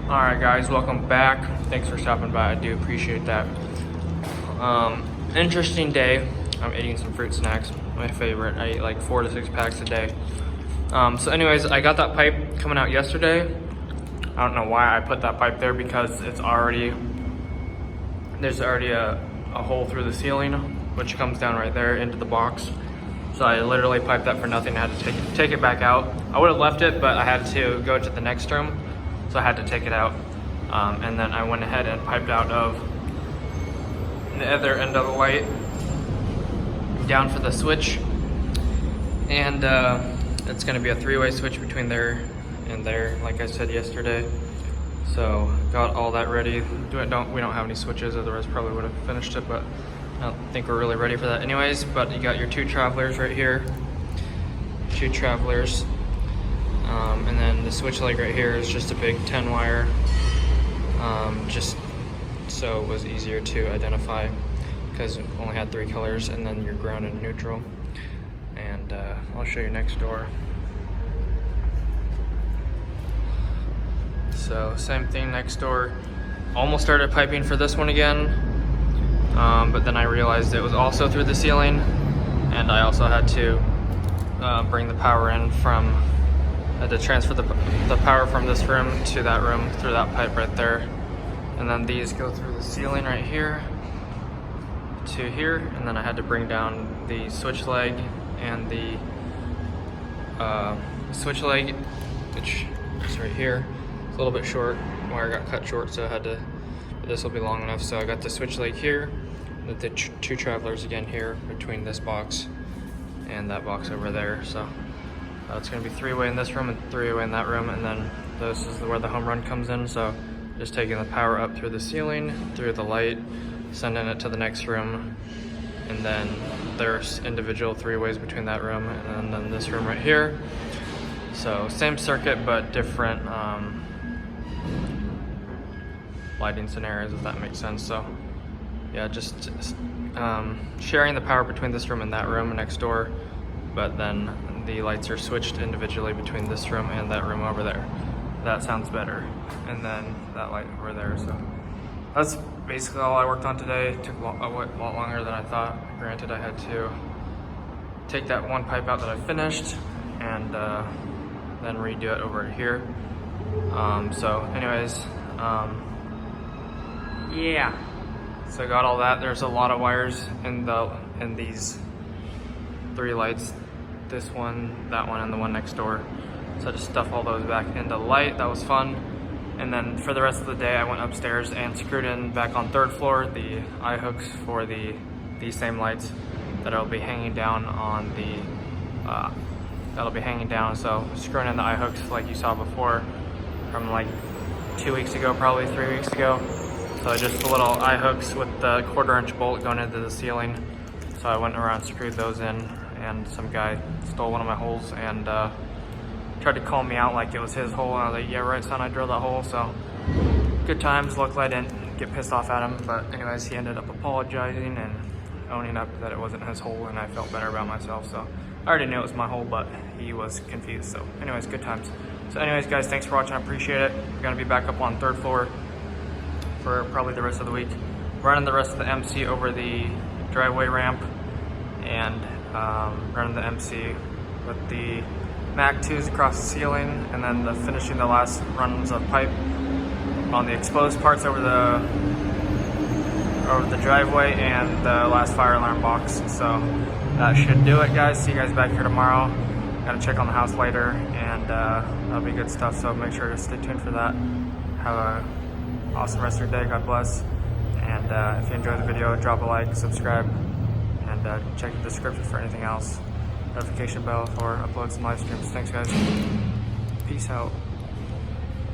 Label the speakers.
Speaker 1: Alright guys, welcome back. Thanks for stopping by, I do appreciate that. Interesting day. I'm eating some fruit snacks, my favorite. I eat like 4 to 6 packs a day. So anyways, I got that pipe coming out yesterday. I don't know why I put that pipe there because there's already a hole through the ceiling, which comes down right there into the box. So I literally piped that for nothing. I had to take it back out. I would have left it, but I had to go to the next room, so I had to take it out. And then I went ahead and piped out of the other end of the light down for the switch. And it's gonna be a 3-way switch between there and there, like I said yesterday. So got all that ready. We don't have any switches, otherwise probably would have finished it, but I don't think we're really ready for that anyways. But you got your 2 travelers right here, 2 travelers. And then the switch leg right here is just a big 10 wire, just so it was easier to identify because it only had 3 colors, and then your ground and neutral. And I'll show you next door. So same thing next door. Almost started piping for this one again, but then I realized it was also through the ceiling, and I also had to bring the power in from, I had to transfer the power from this room to that room through that pipe right there. And then these go through the ceiling right here to here, and then I had to bring down the switch leg and the switch leg, which is right here. It's a little bit short, wire got cut short, so I had to, but this will be long enough. So I got the switch leg here, with the 2 travelers again here between this box and that box over there. So it's gonna be 3-way in this room and 3-way in that room, and then this is where the home run comes in. So just taking the power up through the ceiling, through the light, sending it to the next room, and then there's individual 3-ways between that room and then this room right here. So same circuit but different lighting scenarios, if that makes sense. So yeah, just sharing the power between this room and that room next door, but then the lights are switched individually between this room and that room over there. That sounds better. And then that light over there. So that's basically all I worked on today. It took a lot longer than I thought. Granted, I had to take that one pipe out that I finished and then redo it over here. So anyways, yeah. So I got all that. There's a lot of wires in these 3 lights. This one, that one, and the one next door. So I just stuff all those back into the light. That was fun. And then for the rest of the day, I went upstairs and screwed in back on 3rd floor the eye hooks for these same lights that will be hanging down on the So screwing in the eye hooks like you saw before from like 2 weeks ago, probably 3 weeks ago. So just the little eye hooks with the 1/4-inch bolt going into the ceiling. So I went around, screwed those in, and some guy stole one of my holes and tried to call me out like it was his hole. And I was like, yeah, right, son, I drilled that hole. So good times. Luckily I didn't get pissed off at him, but anyways, he ended up apologizing and owning up that it wasn't his hole, and I felt better about myself. So I already knew it was my hole, but he was confused. So anyways, good times. So anyways, guys, thanks for watching. I appreciate it. We're gonna be back up on 3rd floor for probably the rest of the week, running the rest of the MC over the driveway ramp, and running the MC with the Mac 2s across the ceiling, and then finishing the last runs of pipe on the exposed parts over the driveway and the last fire alarm box. So that should do it, guys. See you guys back here tomorrow. Gotta check on the house later, and that'll be good stuff. So make sure to stay tuned for that. Have a awesome rest of your day. God bless. And if you enjoyed the video, drop a like, subscribe, and check the description for anything else. Notification bell for uploads and live streams. Thanks, guys. Peace out.